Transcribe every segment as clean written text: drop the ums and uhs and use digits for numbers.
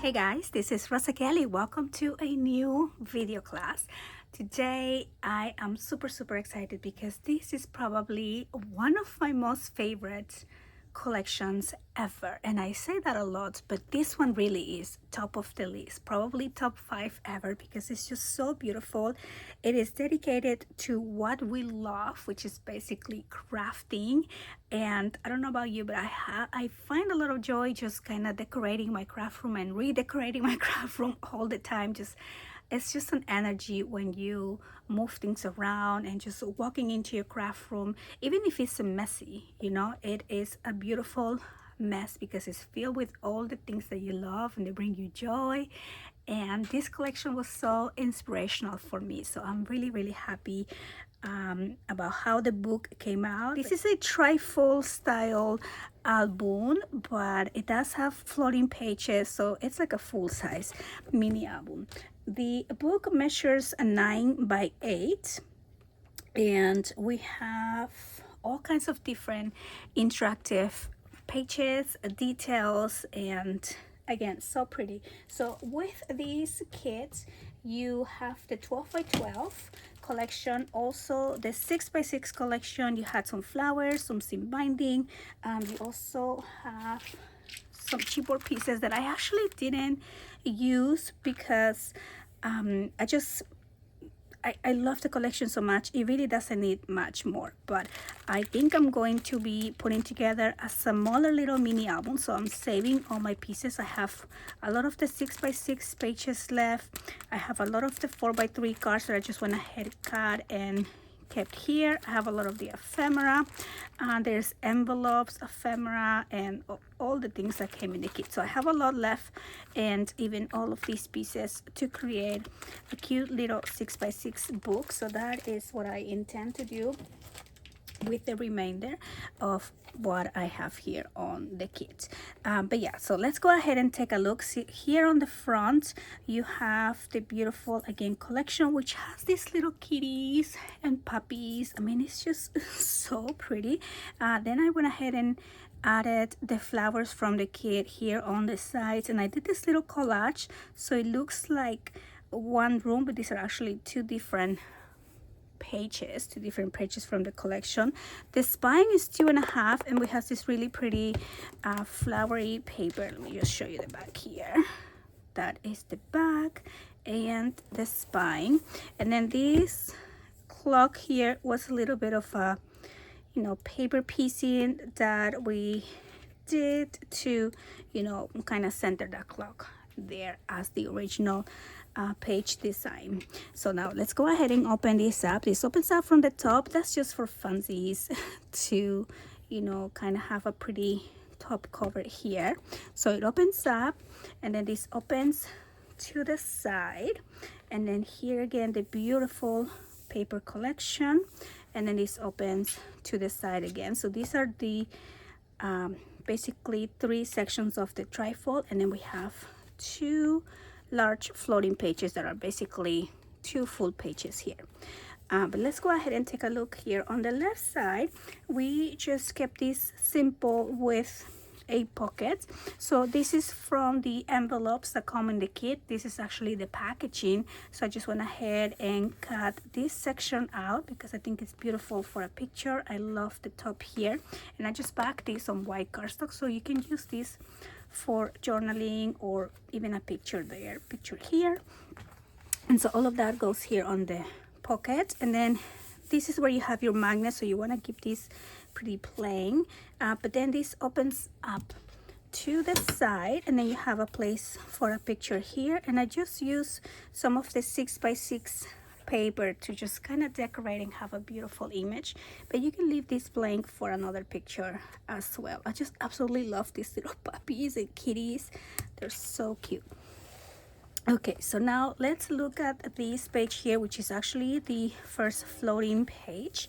Hey guys, this is Rosa Kelly. Welcome to a new video class. Today I am super excited because this is probably one of my most favorite collections ever, and I say that a lot, but this one really is top of the list, probably top 5 ever, because it's just so beautiful. It is dedicated to what we love, which is basically crafting. And I don't know about you, but I find a lot of joy just kind of decorating my craft room and redecorating my craft room all the time. It's just an energy when you move things around and just walking into your craft room, even if it's messy, it is a beautiful mess because it's filled with all the things that you love and they bring you joy. And this collection was so inspirational for me, so I'm really happy about how the book came out. This is a trifold style album, but it does have floating pages, so it's like a full-size mini album. The book measures a 9 by 8, and we have all kinds of different interactive pages, details, and again, so pretty. So with these kits, you have the 12 by 12 collection, also the 6 by 6 collection. You had some flowers, some seam binding. You also have some chipboard pieces that I actually didn't use because I love the collection so much. It really doesn't need much more, but I think I'm going to be putting together a smaller little mini album, so I'm saving all my pieces. I have a lot of the 6 by 6 pages left. I have a lot of the 4 by 3 cards that I just went ahead cut and kept here. I have a lot of the ephemera. There's envelopes, ephemera, and all the things that came in the kit. So I have a lot left, and even all of these pieces to create a cute little 6 by 6 book. So that is what I intend to do with the remainder of what I have here on the kit. But yeah, so let's go ahead and take a look. See, here on the front you have the beautiful, again, collection, which has these little kitties and puppies. I mean, it's just so pretty. Then I went ahead and added the flowers from the kit here on the sides, and I did this little collage so it looks like one room, but these are actually two different pages from the collection. The spine is 2.5, and we have this really pretty flowery paper. Let me just show you the back here. That is the back and the spine. And then this clock here was a little bit of a paper piecing that we did to kind of center that clock there as the original page design. So now let's go ahead and open this up. This opens up from the top. That's just for funsies to kind of have a pretty top cover here. So it opens up, and then this opens to the side, and then here again the beautiful paper collection, and then this opens to the side again. So these are the basically 3 sections of the trifold, and then we have 2 large floating pages that are basically 2 full pages here. But let's go ahead and take a look here. On the left side, we just kept this simple with a pocket. So this is from the envelopes that come in the kit. This is actually the packaging, so I just went ahead and cut this section out because I think it's beautiful for a picture. I love the top here, and I just packed this on white cardstock, so you can use this for journaling or even a picture there, picture here. And so all of that goes here on the pocket, and then this is where you have your magnet, so you want to keep this pretty plain, but then this opens up to the side, and then you have a place for a picture here. And I just use some of the 6 by 6 paper to just kind of decorate and have a beautiful image, but you can leave this blank for another picture as well. I just absolutely love these little puppies and kitties. They're so cute. Okay, so now let's look at this page here, which is actually the first floating page.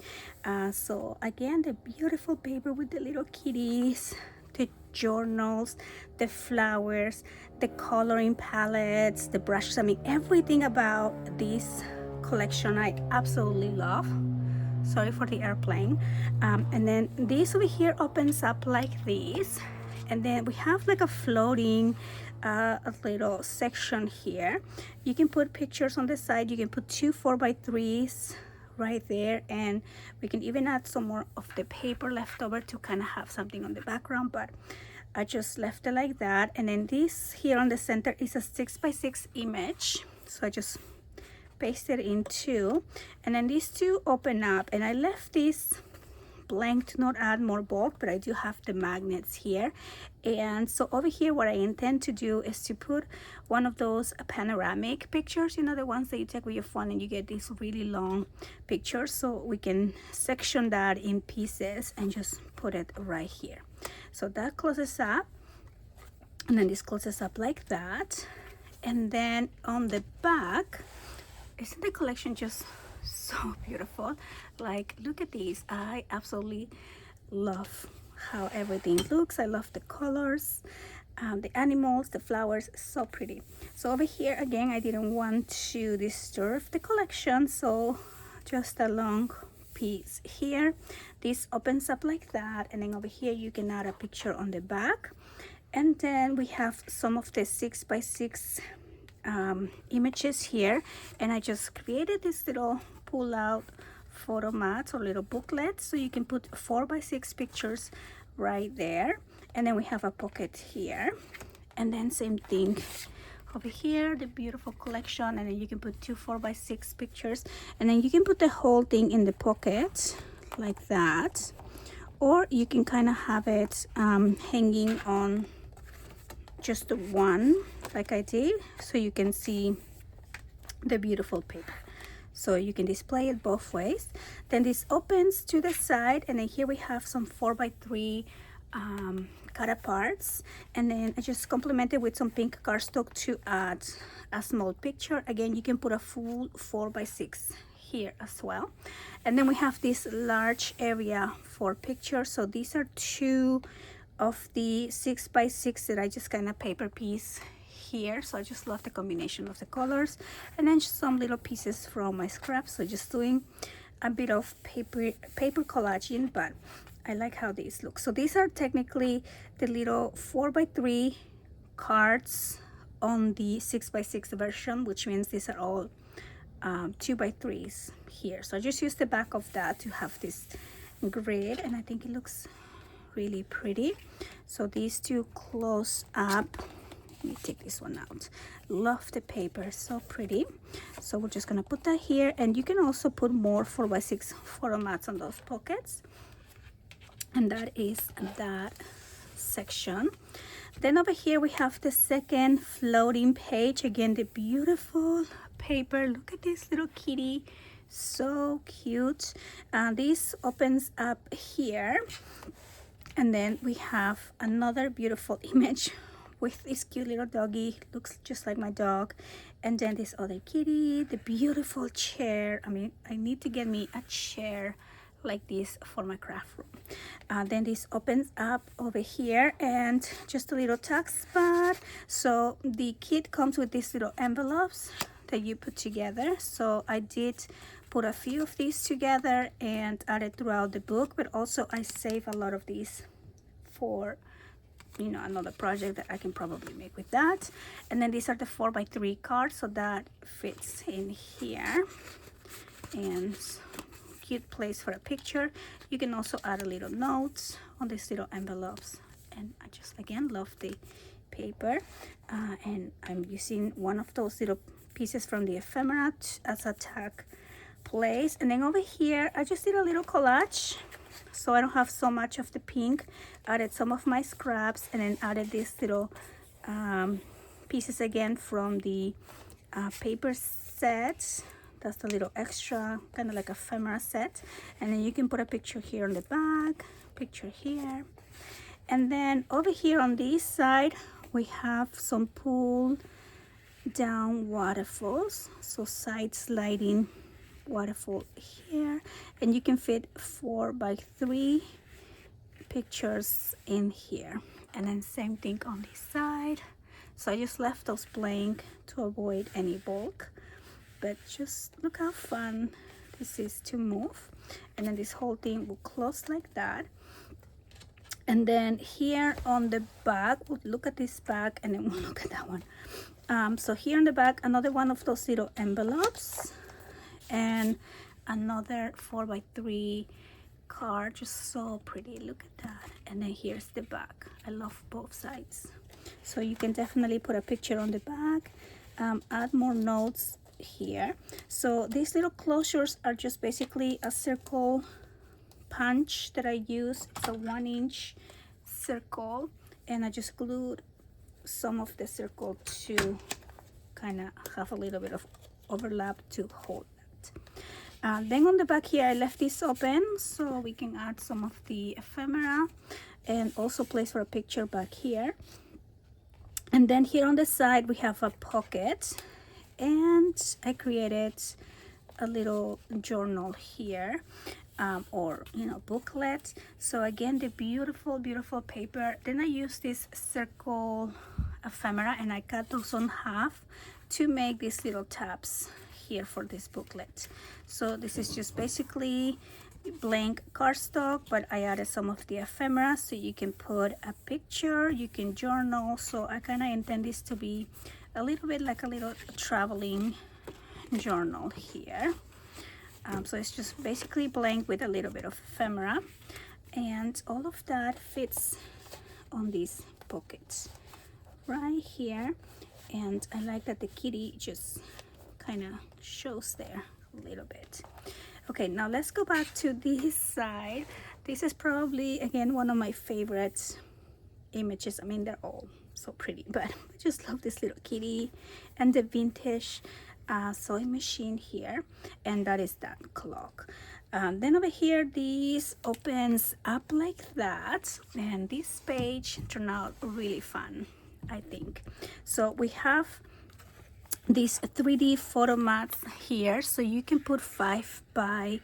So again, the beautiful paper with the little kitties, the journals, the flowers, the coloring palettes, the brushes. I mean, everything about this collection I absolutely love. Sorry for the airplane. And then this over here opens up like this, and then we have like a floating a little section here. You can put pictures on the side. You can put 2 4x3s right there, and we can even add some more of the paper left over to kind of have something on the background, but I just left it like that. And then this here on the center is a 6x6 image, so I just paste it in two, and then these two open up, and I left this blank to not add more bulk, but I do have the magnets here. And so over here what I intend to do is to put one of those panoramic pictures, you know, the ones that you take with your phone and you get these really long pictures, so we can section that in pieces and just put it right here. So that closes up, and then this closes up like that. And then on the back, isn't the collection just so beautiful? Like, look at these. I absolutely love how everything looks. I love the colors, the animals, the flowers, so pretty. So over here again, I didn't want to disturb the collection, so just a long piece here. This opens up like that, and then over here you can add a picture on the back. And then we have some of the 6x6 images here, and I just created this little pull out photo mats or little booklets, so you can put 4x6 pictures right there. And then we have a pocket here, and then same thing over here, the beautiful collection, and then you can put 2 4x6 pictures, and then you can put the whole thing in the pocket like that, or you can kind of have it hanging on just the one like I did, so you can see the beautiful paper. So you can display it both ways. Then this opens to the side, and then here we have some 4x3 cut aparts, and then I just complemented with some pink cardstock to add a small picture. Again, you can put a full 4x6 here as well. And then we have this large area for pictures. So these are two of the 6x6 that I just kind of paper piece here, so I just love the combination of the colors. And then some little pieces from my scraps, so just doing a bit of paper collaging, but I like how these look. So these are technically the little 4x3 cards on the 6x6 version, which means these are all 2x3s here. So I just used the back of that to have this grid, and I think it looks really pretty. So these two close up. Let me take this one out. Love the paper, so pretty. So we're just gonna put that here, and you can also put more 4x6 photo mats on those pockets. And that is that section. Then over here we have the second floating page. Again, the beautiful paper. Look at this little kitty, so cute. This opens up here, and then we have another beautiful image with this cute little doggy, looks just like my dog. And then this other kitty, the beautiful chair. I mean, I need to get me a chair like this for my craft room. Then this opens up over here, and just a little tuck spot. So the kit comes with these little envelopes that you put together. So I did put a few of these together and added throughout the book, but also I save a lot of these for, you know, another project that I can probably make with that. And then these are the 4x3 cards, so that fits in here, and cute place for a picture. You can also add a little notes on these little envelopes, and I just again love the paper. And I'm using one of those little pieces from the ephemera as a tag place. And then over here I just did a little collage, so I don't have so much of the pink. Added some of my scraps, and then added these little pieces again from the paper set. That's the little extra, kind of like a ephemera set. And then you can put a picture here on the back, picture here. And then over here on this side we have some pull down waterfalls, so side sliding waterfall here, and you can fit 4x3 pictures in here. And then same thing on this side. So I just left those blank to avoid any bulk, but just look how fun this is to move. And then this whole thing will close like that. And then here on the back, look at this back, and then we'll look at that one. So here on the back, another one of those little envelopes, and another 4x3 card, just so pretty. Look at that. And then here's the back. I love both sides. So you can definitely put a picture on the back, add more notes here. So these little closures are just basically a circle punch that I use. It's a 1-inch circle, and I just glued some of the circle to kind of have a little bit of overlap to hold that. Then on the back here, I left this open so we can add some of the ephemera and also place for a picture back here. And then here on the side, we have a pocket, and I created a little journal here, or booklet. So again, the beautiful paper. Then I use this circle ephemera, and I cut those on half to make these little tabs here for this booklet. So this is just basically blank cardstock, but I added some of the ephemera so you can put a picture, you can journal. So I kind of intend this to be a little bit like a little traveling journal here. So it's just basically blank with a little bit of ephemera, and all of that fits on these pockets right here. And I like that the kitty just kind of shows there a little bit. Okay, now let's go back to this side. This is probably, again, one of my favorite images. I mean, they're all so pretty, but I just love this little kitty and the vintage sewing machine here, and that is that clock. Then over here, this opens up like that, and this page turned out really fun, I think. So we have these 3D photo mats here, so you can put 5x3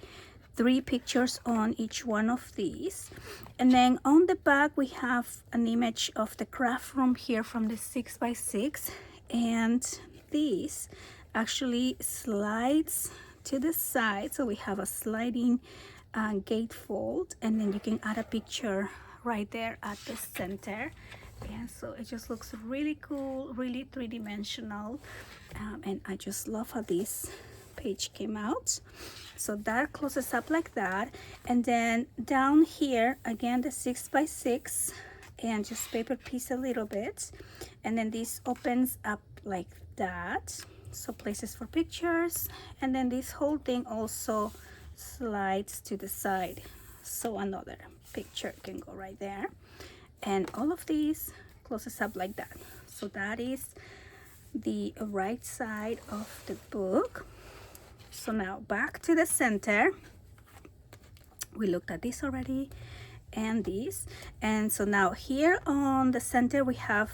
pictures on each one of these. And then on the back, we have an image of the Craftroom here from the 6x6, and this actually slides to the side, so we have a sliding gatefold, and then you can add a picture right there at the center. And so it just looks really cool, really three-dimensional, and I just love how this page came out. So that closes up like that, and then down here again, the 6x6, and just paper piece a little bit, and then this opens up like that, so places for pictures. And then this whole thing also slides to the side, so another picture can go right there. And all of these closes up like that. So that is the right side of the book. So now back to the center. We looked at this already, and this. And so now here on the center, we have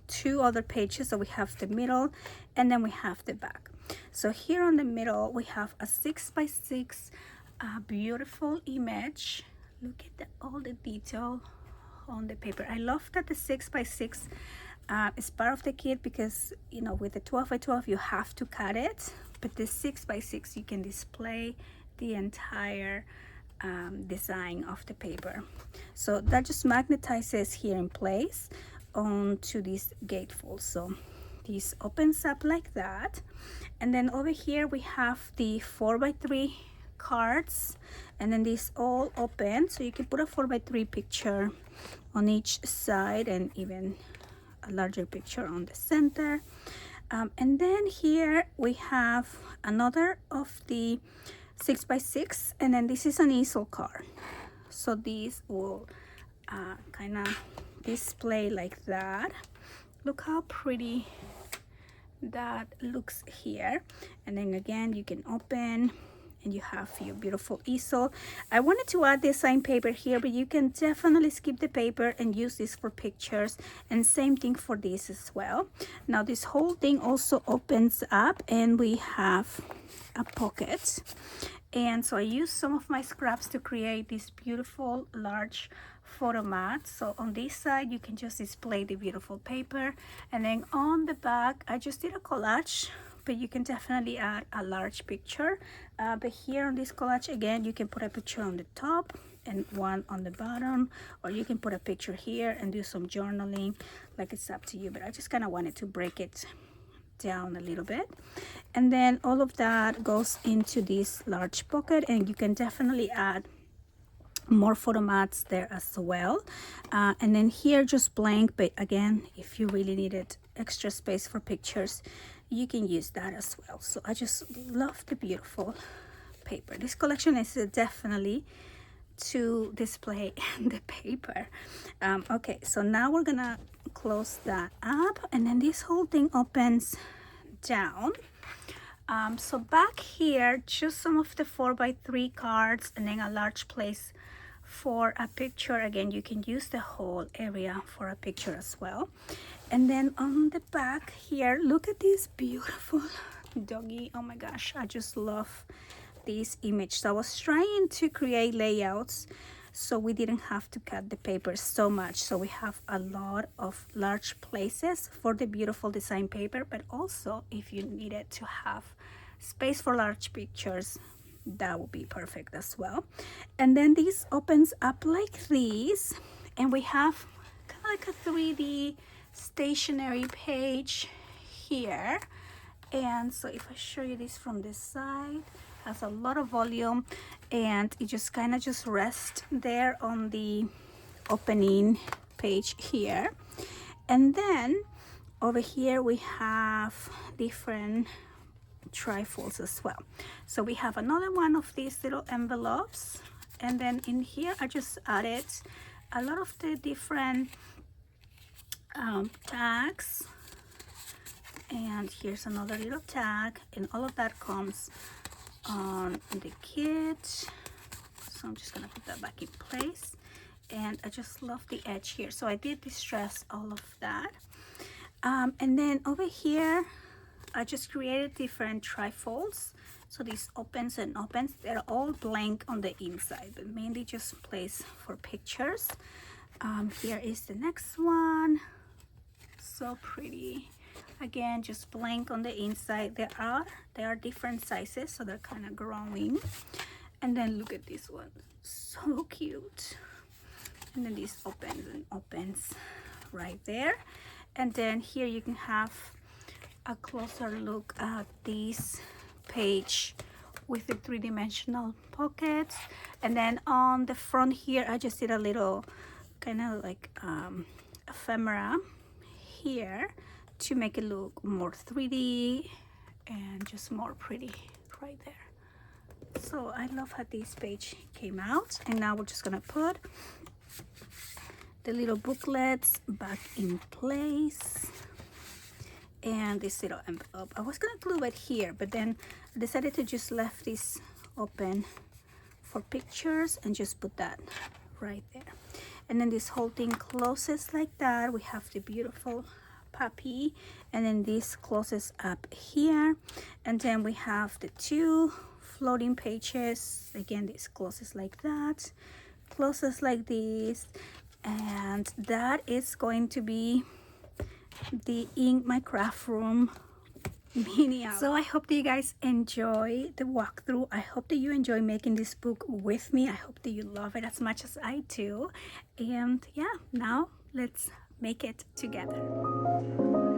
two other pages. So we have the middle, and then we have the back. So here on the middle, we have a 6x6 beautiful image. Look at all the detail on the paper. I love that the 6x6 is part of the kit, because with the 12x12 you have to cut it, but the 6x6 you can display the entire design of the paper. So that just magnetizes here in place onto this gatefold. So this opens up like that, and then over here we have the 4x3 cards, and then this all open, so you can put a 4x3 picture on each side, and even a larger picture on the center. And then here we have another of the 6x6, and then this is an easel card. So these will kind of display like that. Look how pretty that looks here. And then again, you can open, and you have your beautiful easel. I wanted to add design paper here, but you can definitely skip the paper and use this for pictures, and same thing for this as well. Now this whole thing also opens up, and we have a pocket. And so I used some of my scraps to create this beautiful large photo mat. So on this side, you can just display the beautiful paper, and then on the back, I just did a collage but you can definitely add a large picture. But here on this collage, again, you can put a picture on the top and one on the bottom, or you can put a picture here and do some journaling. Like, it's up to you, but I just kind of wanted to break it down a little bit. And then all of that goes into this large pocket, and you can definitely add more photo mats there as well. And then here just blank, but again, if you really needed extra space for pictures, you can use that as well. So I just love the beautiful paper. This collection is definitely to display the paper. Okay, so now we're gonna close that up, and then this whole thing opens down. So back here, just some of the 4x3 cards, and then a large place for a picture. Again, you can use the whole area for a picture as well. And then on the back here, look at this beautiful doggy. Oh my gosh, I just love this image. So I was trying to create layouts so we didn't have to cut the paper so much, so we have a lot of large places for the beautiful design paper, but also if you needed to have space for large pictures, that would be perfect as well. And then this opens up like this, and we have kind of like a 3D stationery page here. And so if I show you this from this side, has a lot of volume, and it just kind of just rests there on the opening page here. And then over here we have different trifolds as well. So we have another one of these little envelopes, and then in here I just added a lot of the different tags. And here's another little tag, and all of that comes on the kit. So I'm just gonna put that back in place, and I just love the edge here, so I did distress all of that. And then over here I just created different trifolds. So this opens and opens. They're all blank on the inside, but mainly just place for pictures. Here is the next one. So pretty. Again, just blank on the inside. They are different sizes, so they're kind of growing. And then look at this one, so cute. And then this opens and opens right there. And then here you can have a closer look at this page with the three-dimensional pockets. And then on the front here, I just did a little kind of like ephemera here to make it look more 3D and just more pretty right there. So I love how this page came out. And now we're just gonna put the little booklets back in place, and this little envelope. I was gonna glue it here, but then I decided to just left this open for pictures and just put that right there. And then this whole thing closes like that. We have the beautiful puppy, and then this closes up here, and then we have the two floating pages. Again, this closes like that, closes like this, and that is going to be the In My Craftroom mini album. So I hope that you guys enjoy the walkthrough. I hope that you enjoy making this book with me. I hope that you love it as much as I do. And yeah, now let's make it together.